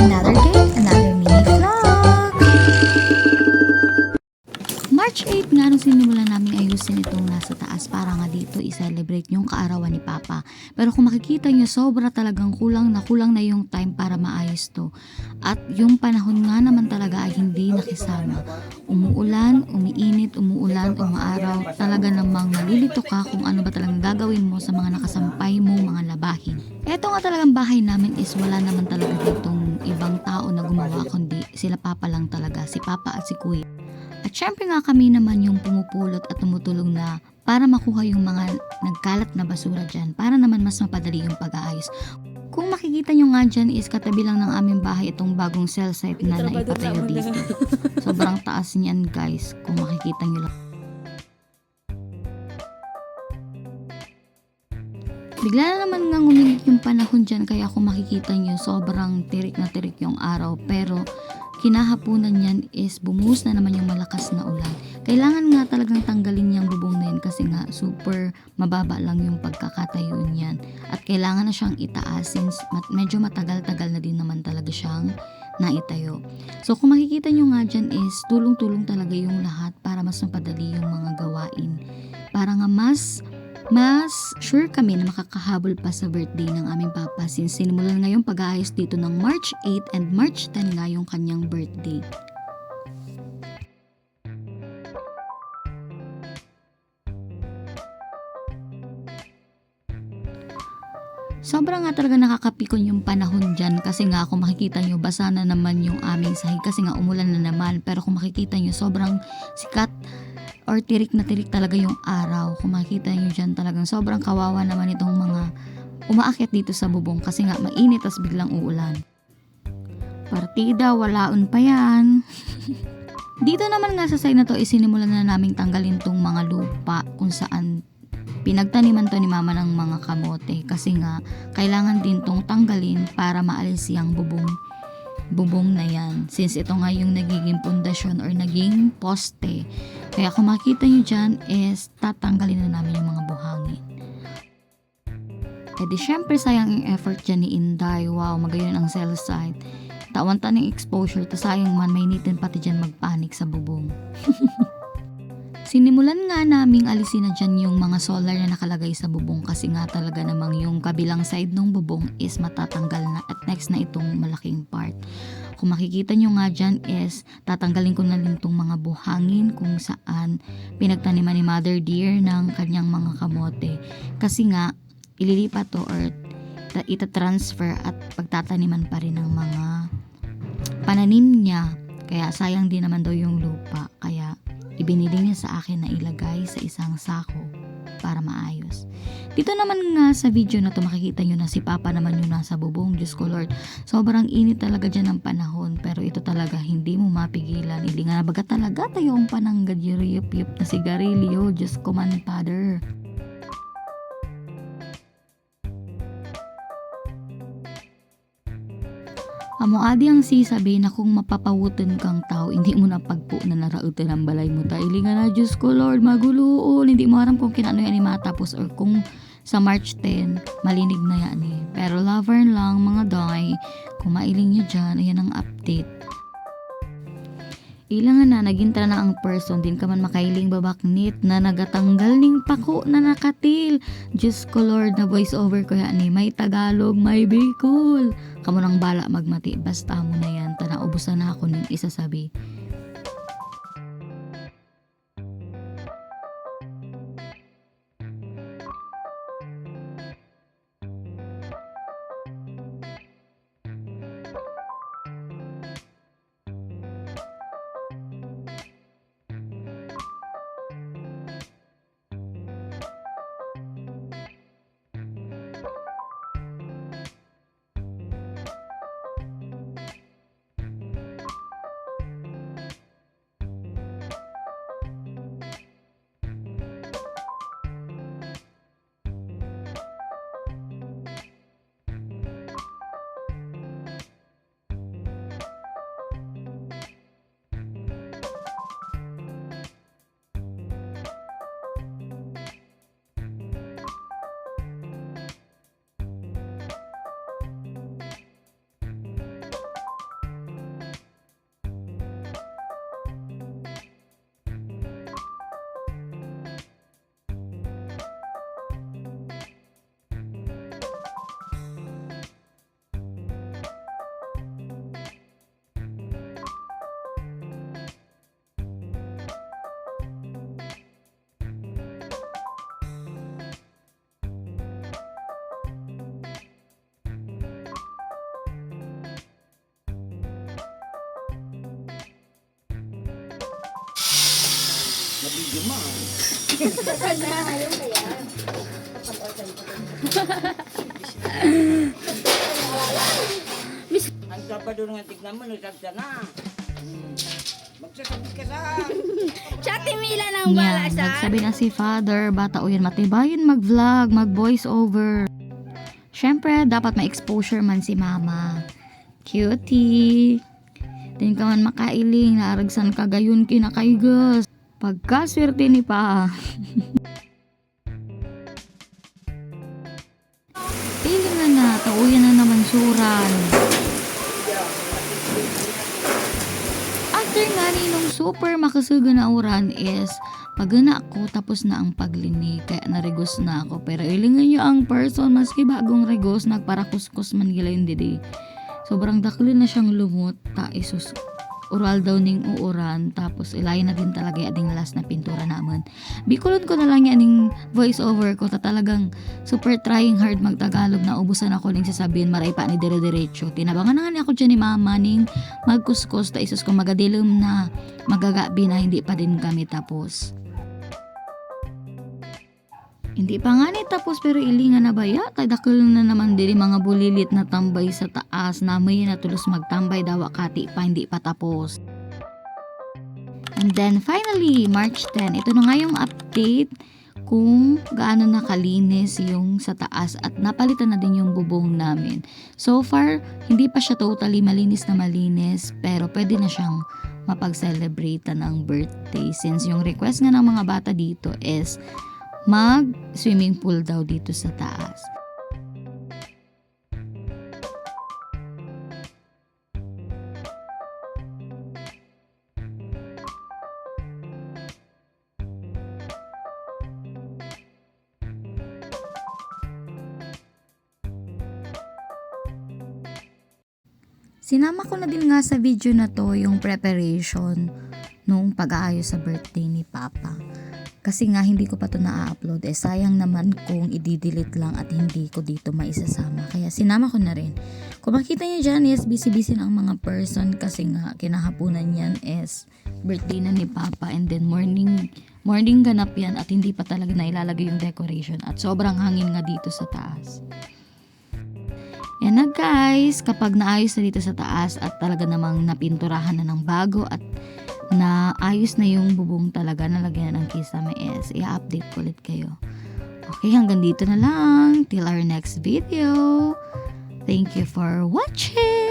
Another day, another mini vlog! March 8 nga nung sinimulan namin ayusin itong nasa taas para nga dito i-celebrate yung kaarawan ni Papa. Pero kung makikita nyo, sobra talagang kulang na yung time para maayos to. At yung panahon nga naman talaga ay hindi nakisama. Umuulan, umiinit, umuulan, umaaraw. Talaga namang nalilito ka kung ano ba talagang gagawin mo sa mga nakasampay mo mga labahin. Eto nga talagang bahay namin is wala naman talaga ditong ibang tao na gumawa kundi sila Papa lang talaga, si Papa at si Kuya. At syempre nga kami naman yung pumupulot at tumutulong na para makuha yung mga nagkalat na basura dyan para naman mas mapadali yung pag-aayos. Kung makikita nyo nga dyan is katabi lang ng aming bahay itong bagong cell site na naipatayo dito. Sobrang taas niyan guys kung makikita nyo lang. Bigla na naman nga uminit yung panahon dyan kaya kung makikita nyo sobrang tirik na tirik yung araw pero kinahapunan niyan is bumuhos na naman yung malakas na ulan. Kailangan nga talagang tanggalin yung bubong na yan kasi nga super mababa lang yung pagkakatayo niyan. At kailangan na siyang itaas since medyo matagal-tagal na din naman talaga siyang naitayo. So kung makikita nyo nga dyan is tulong-tulong talaga yung lahat para mas mapadali yung mga gawain. Para nga mas sure kami na makakahabol pa sa birthday ng aming Papa since sinimulan nga yung pag-aayos dito ng March 8 and March 10 nga yung kanyang birthday. Sobra nga talaga nakakapikon yung panahon dyan kasi nga kung makikita nyo basa na naman yung aming sahig kasi nga umulan na naman pero kung makikita nyo sobrang sikat or tirik na tirik talaga yung araw. Kung makikita nyo dyan talagang sobrang kawawa naman itong mga umaakyat dito sa bubong kasi nga mainit tas biglang uulan. Partida, walaon pa yan. Dito naman nga sa side na to isinimulan na naming tanggalin tong mga lupa kung saan pinagtaniman to ni mama ng mga kamote kasi nga kailangan din tong tanggalin para maalis yung bubong na yan since ito nga yung nagiging pundasyon or naging poste. Kaya kung makita nyo dyan is tatanggalin na namin yung mga buhangin. E di syempre sayang yung effort dyan ni Inday. Wow, magayon ang cell site. Tawan-tan yung exposure to sayang man may nitin pati dyan magpanik sa bubong. Sinimulan nga naming alisin na dyan yung mga solar na nakalagay sa bubong kasi nga talaga namang yung kabilang side ng bubong is matatanggal na at next na itong malaking part. Kung makikita nyo nga dyan is tatanggalin ko na rin itong mga buhangin kung saan pinagtaniman ni Mother Dear ng kanyang mga kamote. Kasi nga ililipat to or itatransfer at pagtataniman pa rin ng mga pananim niya. Kaya sayang din naman daw yung lupa. Kaya ibinili niya sa akin na ilagay sa isang sako para maayos. Dito naman nga sa video na to makikita nyo na si Papa naman yung nasa bubong. Diyos ko Lord, sobrang init talaga dyan ng panahon pero ito talaga hindi mo mapigilan. Ili nga baga talaga tayo ang pananggad yup na sigarilyo. Diyos ko man Father. Amo adi ang sisabi na kung mapapawutan kang tao, hindi mo na pagpo na narautan ang balay mo. Ili nga na Diyos ko Lord, maguluon. Hindi mo aram kung kinano yan matapos or kung sa March 10, malinig na yan eh. Pero lover lang mga doy, kung mailing nyo dyan, ayan ang update. Ilang na nagintra na ang person din ka man makailing babaknit na nagatanggal ning pako na nakatil. Diyos ko Lord na voice over ko yan ni may Tagalog, may Bicol. Kamu nang bala magmati basta mo na yan. Ubusan na ako ning isasabi. Nabidyo mo. Ang Sabado nga tignan mo, nagsagsa na. Magsasabi ka sa... Siya timila ng bala Yan, sa nagsabi na si Father, bata o yan matibayin mag-vlog, mag-voice over. Syempre, dapat may exposure man si Mama. Cutie. Din ka man makailing, naaragsan ka gayon kinakaigas. Pagkaswerte ni Pa. Pili nga na, tauyan na naman suran. After nga ni nung super makasuga na uran is pagana ako tapos na ang paglinig kaya narigos na ako pero ilingan niyo ang person maski bagong rigos nagparakuskus man gila yun didi sobrang dakli na siyang lumot ta isus oral daw ning uuran tapos ilayin na din talaga yung ading last na pintura naman bikulon ko na lang yan ning voice over ko ta talagang super trying hard magtagalog na ubusan ako ning sasabihin maray pa ni dire-diretso tinabangan na nga ako dyan ni Mama ning magkuskus ta isus ko magadilom na magagabi na hindi pa din kami tapos hindi pa nga ni tapos pero ilingan na ba ya? Tadakil na naman din mga bulilit na tambay sa taas na may natulos magtambay daw wakati pa hindi pa tapos. And then finally, March 10. Ito na nga yung update kung gaano nakalinis yung sa taas at napalitan na din yung bubong namin. So far, hindi pa siya totally malinis na malinis pero pwede na siyang mapag-celebrate ng birthday since yung request nga ng mga bata dito is mag-swimming pool daw dito sa taas. Sinama ko na din nga sa video na to yung preparation nung pag-aayos sa birthday ni Papa. Kasi nga hindi ko pa to na-upload sayang naman kung i-delete lang at hindi ko dito maisasama. Kaya sinama ko na rin. Kung makita niyo dyan is busy-busy na ang mga person kasi nga kinahapunan yan is birthday na ni Papa and then morning ganap yan at hindi pa talaga na ilalagay yung decoration at sobrang hangin nga dito sa taas. Yan na guys, kapag naayos na dito sa taas at talaga namang napinturahan na ng bago at na ayos na yung bubong talaga, nalagyan na ng kisame is i-update ko ulit kayo. Okay, hanggang dito na lang. Till our next video. Thank you for watching!